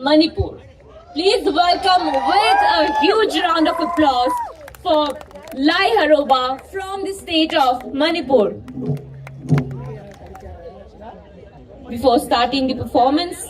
Manipur. Please welcome with a huge round of applause for Lai Haroba from the state of Manipur. Before starting the performance,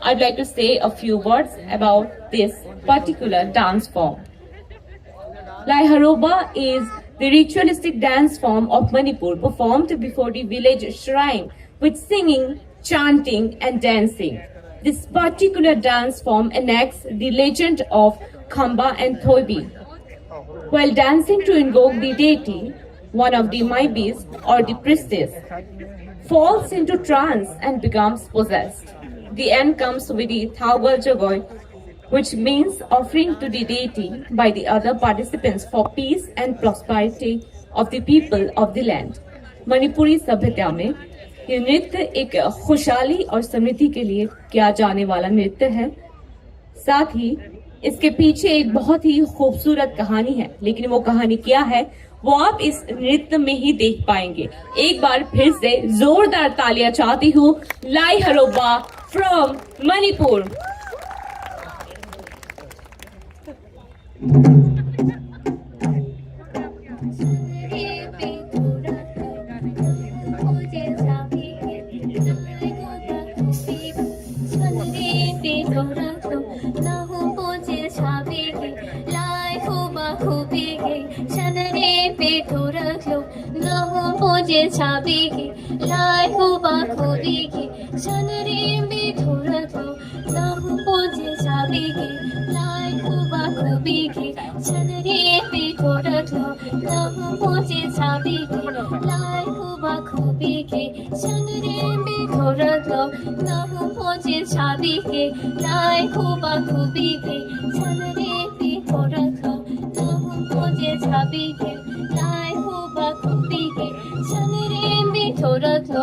I'd like to say a few words about this particular dance form. Lai Haroba is the ritualistic dance form of Manipur performed before the village shrine with singing, chanting and dancing. This particular dance form enacts the legend of Khamba and Thoibi. While dancing to invoke the deity, one of the Maibis or the priestess falls into trance and becomes possessed. The end comes with the Thaugal Jagoi, which means offering to the deity by the other participants for peace and prosperity of the people of the land. Manipuri सभ्यता में ये नृत्य एक खुशहाली और समृद्धि के लिए किया जाने वाला नृत्य है। साथ ही इसके पीछे एक बहुत ही खूबसूरत कहानी है, लेकिन वो कहानी क्या है वो आप इस नृत्य में ही देख पाएंगे। एक बार फिर से जोरदार तालियां चाहती हूँ लाई हरोबा फ्रॉम मणिपुर। छाबीगे लाई हुबा खोबीगे शनरे में थोड़ा तो ना हो पोजे छाबीगे लाई हुबा खोबीगे शनरे में थोड़ा तो ना हो पोजे छाबीगे लाई हुबा खोबीगे शनरे में थोड़ा तो ना हो पोजे छाबीगे लाई हुबा खोबीगे शनरे में थोड़ा तो ना हो पोजे छाबीगे लाई हुबा खोबीगे शनरे में थोड़ा तो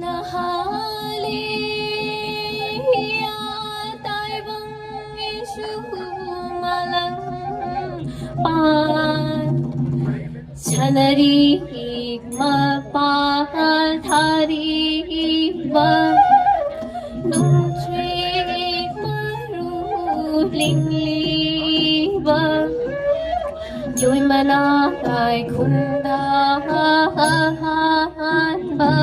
नहाले या ताइबंग इशु मलंग पान छनरी मा पान थारी वा नुचे मारू Ligny Joy manay kundahan ba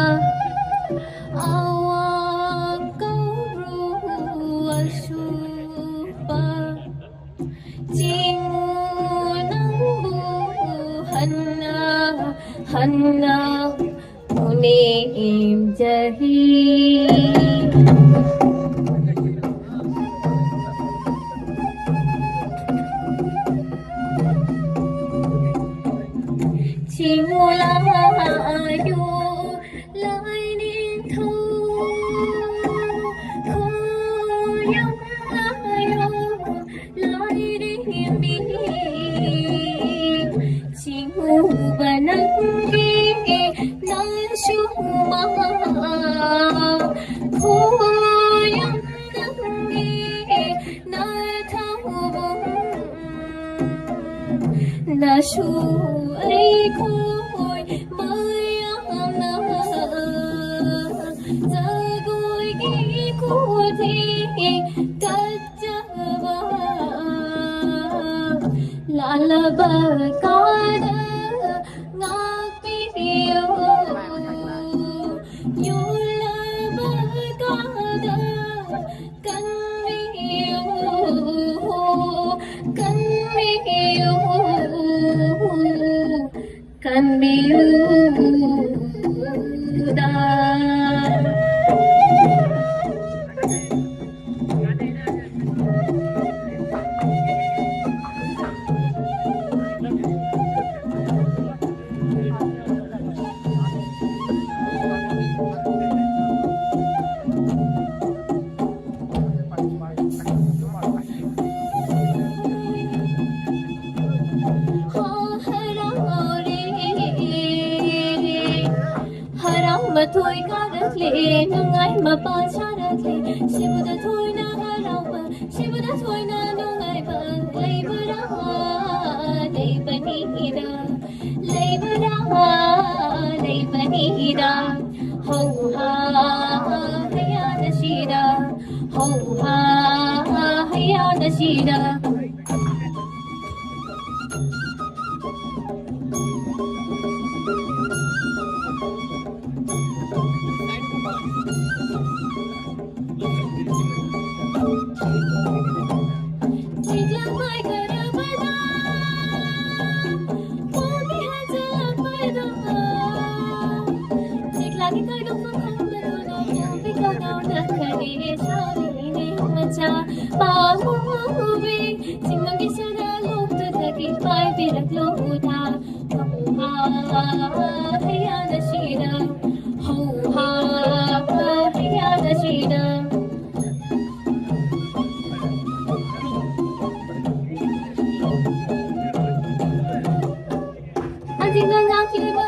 awang kauru asupa Jingunang buhan na hana unim jahi Nashu ay ko'y mayang na Zagoy ikuti kajaba Lalabag kada ngakpiyo Yulabag kada kanmiyo Kanmiyo Can be you that Thôi ca đất lệ nung ai mà ba cha đất lệ si bu da thôi na ha rau ba si bu da thôi na nung ai ba lay bu da ha lay ba ni da lay bu da ha lay ba ni 西的。保护比，心中底下的路的特地摆别的路它，黑暗的西的，黑暗的西的。安静的那天吧，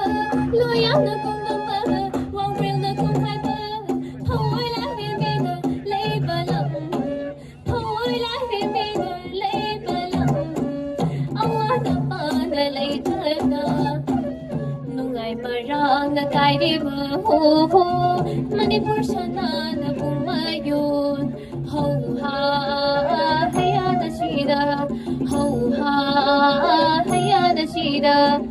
洛阳的空洞吧，往日的空海吧，跑回来边边的泪吧了。Marang na kay di ba ho ho Manipur sana na bumayon Ho ha haya na shida Ho ha haya na shida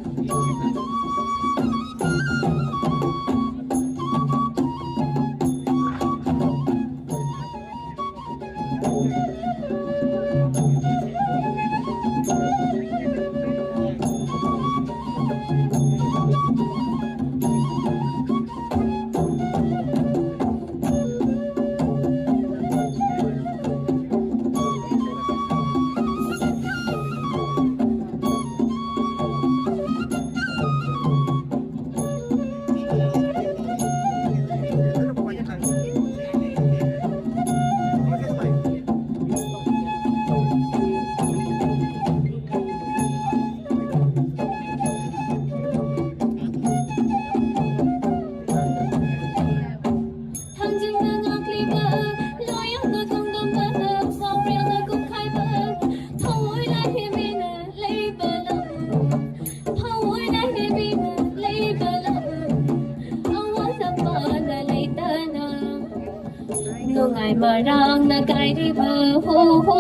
Nungai marang na kay di ba ho ho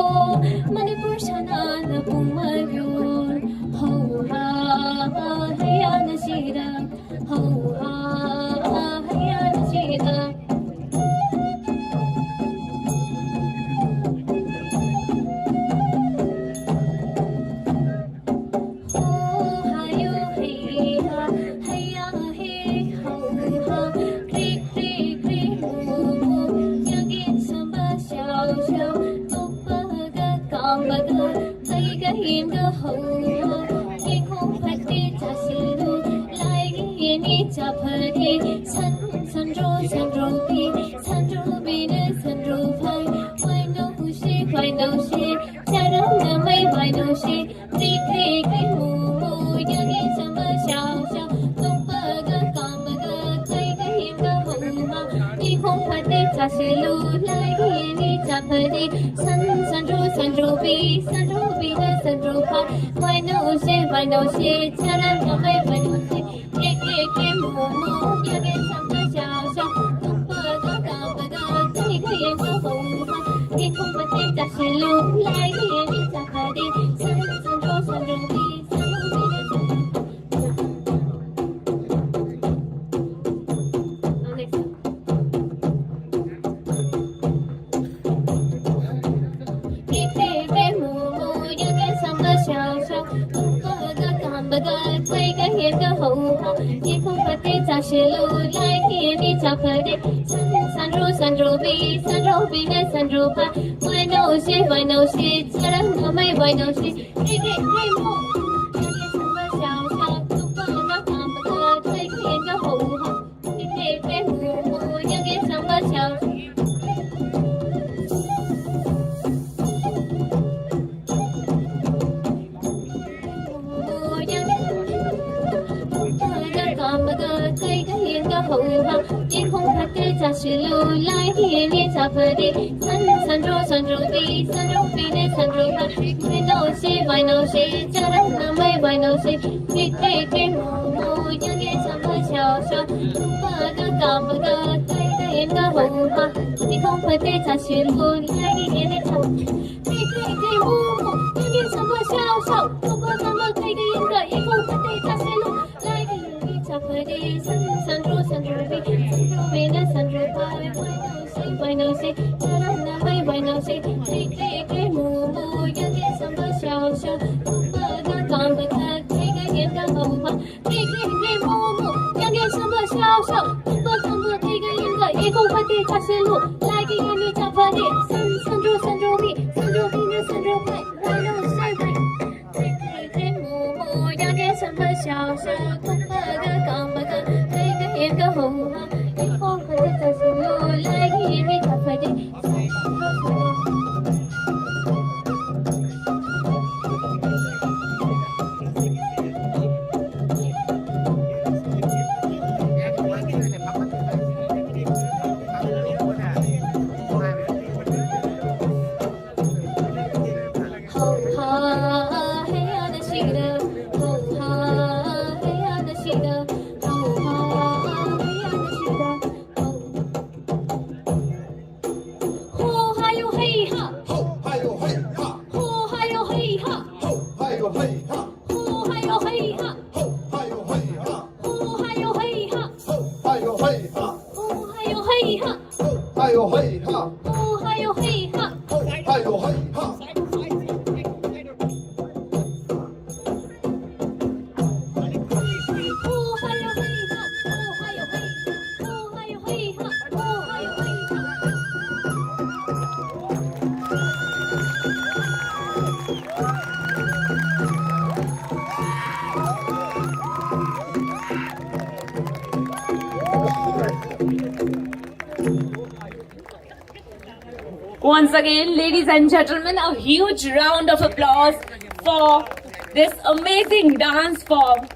Manipur sana na bumayon Ho ha haya na sida Ho ha haya na sida Ho hayo hey ha haya hey ho ha Kri kri kri ho ho 天的后天空拍的加西路，来给你加拍的，三周比，三周比的三周拍，坏东西，家人的美坏东西，你木，要给什么小，东巴个港巴个，这个天的后天空拍的加西路，来给你加拍的，三周比的。三周拍，坏东西，家人的美坏东西，给木，要给什么小，东巴个港巴个，这个天的后天空拍的加西路，来给你加拍的，三周比，三周比的。天空拍的加西路，来给你加拍的，三周比的三周拍，坏东西，家人的美坏东西，给木，要给什么小，东巴个港巴个，这个天的后给木，要给什么小。天空拍的加西路，来给你加拍的，三周比的三周拍，坏东西，家人的美坏东西，给木，要给什么小，东巴个港巴个，这个演个好哈，你空不得在旋路里来个演的唱，推木木，演点什么小小，通过他们推个演个，一空不得在旋路来个演的唱，不得三桌比那三桌歪no say，那歪no say，推木木，演点什么小小，通过他讲不得推个演个好哈，推木木，演点什么小小，通过他们推个演个，一空不得在旋路来个演的唱，不得三桌比那三桌歪no say，推木木，演点什么小小，通过他讲不得推个演个好哈，一空不得在旋路来个演的唱，不得。Once again, ladies and gentlemen, a huge round of applause for this amazing dance form.